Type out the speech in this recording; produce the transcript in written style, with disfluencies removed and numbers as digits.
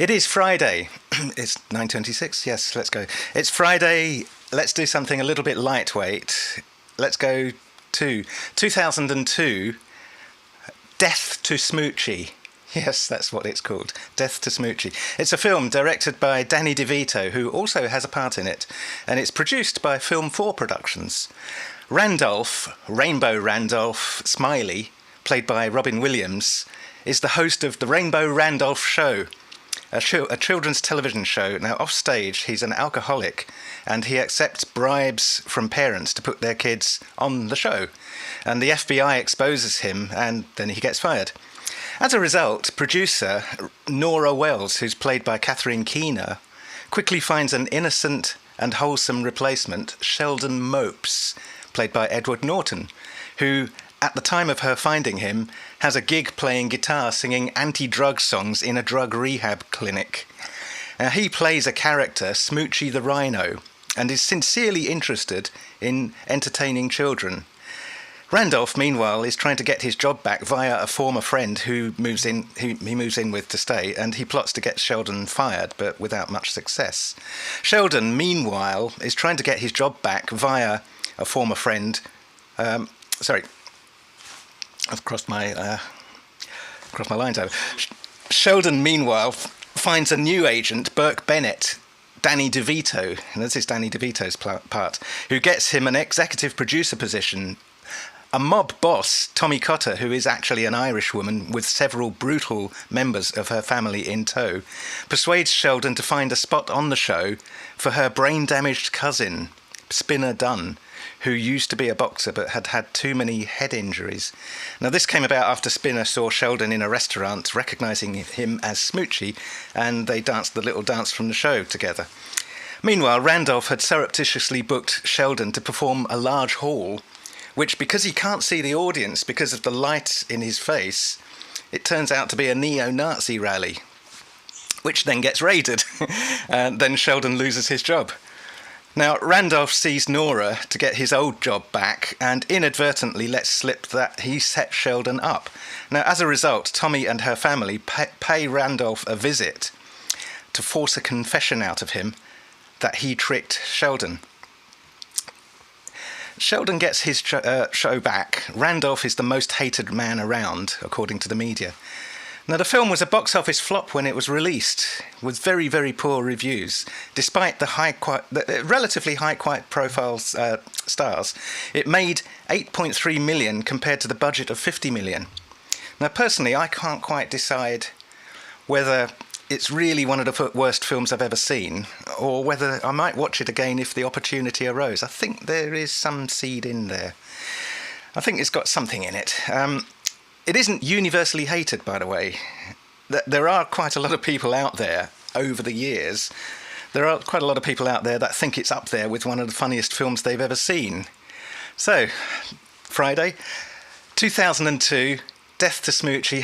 It is Friday. It's 9:26. Yes, let's go. It's Friday. Let's do something a little bit lightweight. Let's go to 2002, Death to Smoochy. Yes, that's what it's called. Death to Smoochy. It's a film directed by Danny DeVito, who also has a part in it, and it's produced by Film 4 Productions. Rainbow Randolph Smiley, played by Robin Williams, is the host of the Rainbow Randolph Show, a children's television show. Now, off stage, he's an alcoholic, and he accepts bribes from parents to put their kids on the show. And the FBI exposes him, and then he gets fired. As a result, producer Nora Wells, who's played by Catherine Keener, quickly finds an innocent and wholesome replacement, Sheldon Mopes, played by Edward Norton, who, at the time of her finding him, has a gig playing guitar singing anti-drug songs in a drug rehab clinic. Now, he plays a character, Smoochy the Rhino, and is sincerely interested in entertaining children. Randolph, meanwhile, is trying to get his job back via a former friend who he moves in with to stay, and he plots to get Sheldon fired, but without much success. Sheldon, meanwhile, is trying to get his job back via a former friend. I've crossed my lines over. Sheldon, meanwhile, finds a new agent, Burke Bennett, Danny DeVito, and this is Danny DeVito's part, who gets him an executive producer position. A mob boss, Tommy Cotter, who is actually an Irish woman with several brutal members of her family in tow, persuades Sheldon to find a spot on the show for her brain-damaged cousin, Spinner Dunn, who used to be a boxer but had had too many head injuries. Now, this came about after Spinner saw Sheldon in a restaurant, recognising him as Smoochy, and they danced the little dance from the show together. Meanwhile, Randolph had surreptitiously booked Sheldon to perform a large hall, which, because he can't see the audience because of the light in his face, it turns out to be a neo-Nazi rally, which then gets raided, and then Sheldon loses his job. Now, Randolph sees Nora to get his old job back and inadvertently lets slip that he set Sheldon up. Now, as a result, Tommy and her family pay Randolph a visit to force a confession out of him that he tricked Sheldon. Sheldon gets his show back. Randolph is the most hated man around, according to the media. Now, the film was a box office flop when it was released, with very, very poor reviews. Despite the relatively high-profile stars, it made $8.3 million compared to the budget of $50 million. Now, personally, I can't quite decide whether it's really one of the worst films I've ever seen, or whether I might watch it again if the opportunity arose. I think there is some seed in there. I think it's got something in it. It isn't universally hated, by the way. There are quite a lot of people out there over the years. There are quite a lot of people out there that think it's up there with one of the funniest films they've ever seen. So, Friday, 2002, Death to Smoochy.